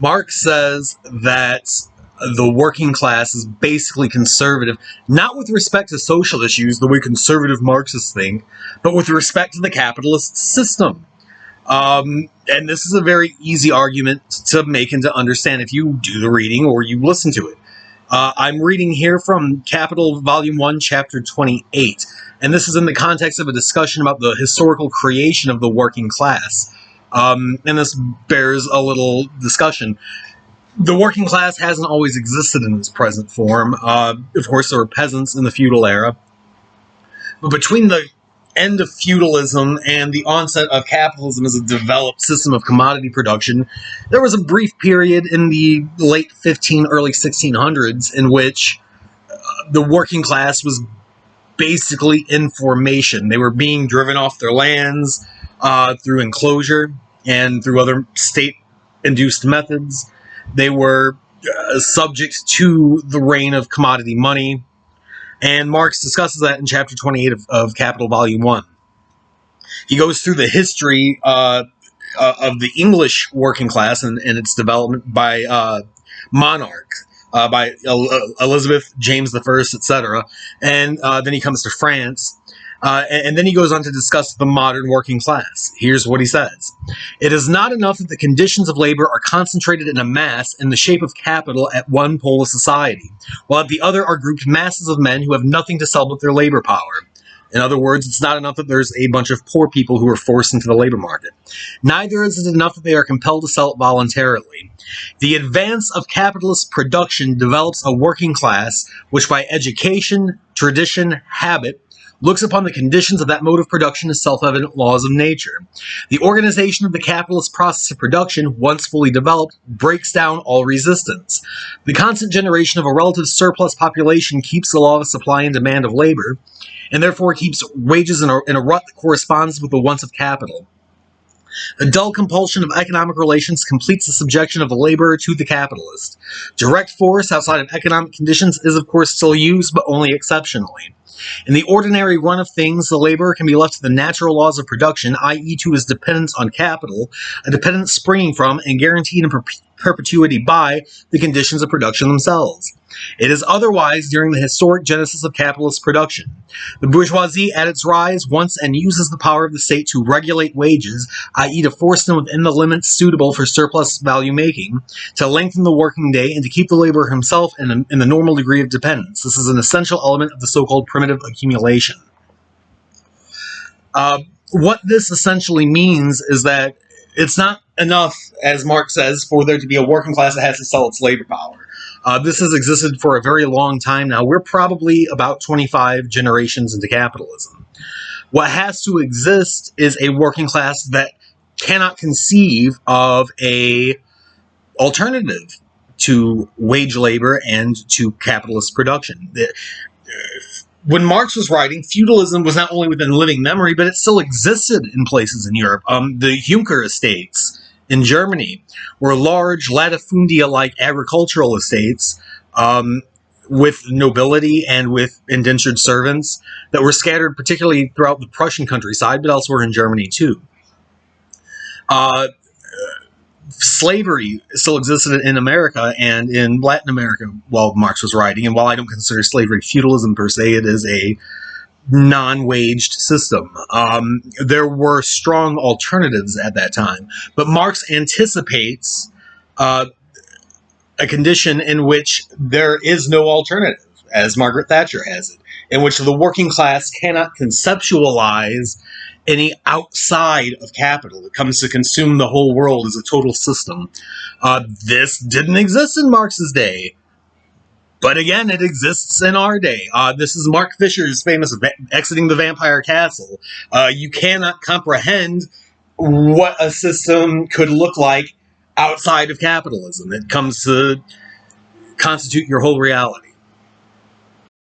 Marx says that the working class is basically conservative, not with respect to social issues, the way conservative Marxists think, but with respect to the capitalist system. And this is a very easy argument to make and to understand if you do the reading or you listen to it. I'm reading here from Capital, Volume 1, Chapter 28, and this is in the context of a discussion about the historical creation of the working class. And this bears a little discussion. The working class hasn't always existed in its present form. Of course, there were peasants in the feudal era. But between the end of feudalism and the onset of capitalism as a developed system of commodity production, there was a brief period in the late early 1600s in which the working class was basically in formation. They were being driven off their lands through enclosure and through other state-induced methods. They were subject to the reign of commodity money, and Marx discusses that in Chapter 28 of Capital, Volume 1. He goes through the history of the English working class and its development by monarchs, by Elizabeth, James I, etc. And then he comes to France. And then he goes on to discuss the modern working class. Here's what he says. It is not enough that the conditions of labor are concentrated in a mass in the shape of capital at one pole of society, while at the other are grouped masses of men who have nothing to sell but their labor power. In other words, it's not enough that there's a bunch of poor people who are forced into the labor market. Neither is it enough that they are compelled to sell it voluntarily. The advance of capitalist production develops a working class which by education, tradition, habit, looks upon the conditions of that mode of production as self-evident laws of nature. The organization of the capitalist process of production, once fully developed, breaks down all resistance. The constant generation of a relative surplus population keeps the law of supply and demand of labor, and therefore keeps wages in a rut that corresponds with the wants of capital. The dull compulsion of economic relations completes the subjection of the laborer to the capitalist. Direct force outside of economic conditions is of course still used, but only exceptionally. In the ordinary run of things, the laborer can be left to the natural laws of production, i.e. to his dependence on capital, a dependence springing from and guaranteed in perpetuity by the conditions of production themselves. It is otherwise during the historic genesis of capitalist production. The bourgeoisie, at its rise, wants and uses the power of the state to regulate wages, i.e. to force them within the limits suitable for surplus value making, to lengthen the working day, and to keep the laborer himself in the normal degree of dependence. This is an essential element of the so-called primitive accumulation. What this essentially means is that it's not enough, as Marx says, for there to be a working class that has to sell its labor power. This has existed for a very long time now. We're probably about 25 generations into capitalism. What has to exist is a working class that cannot conceive of a alternative to wage labor and to capitalist production. When Marx was writing, feudalism was not only within living memory, but it still existed in places in Europe. The Junker estates in Germany were large latifundia-like agricultural estates with nobility and with indentured servants that were scattered particularly throughout the Prussian countryside, but elsewhere in Germany too. Slavery still existed in America and in Latin America while Marx was writing, and while I don't consider slavery feudalism per se, it is a non-waged system. There were strong alternatives at that time, but Marx anticipates a condition in which there is no alternative, as Margaret Thatcher has it, in which the working class cannot conceptualize any outside of capital. It comes to consume the whole world as a total system. This didn't exist in Marx's day. But again, it exists in our day. This is Mark Fisher's famous Exiting the Vampire Castle. You cannot comprehend what a system could look like outside of capitalism. It comes to constitute your whole reality.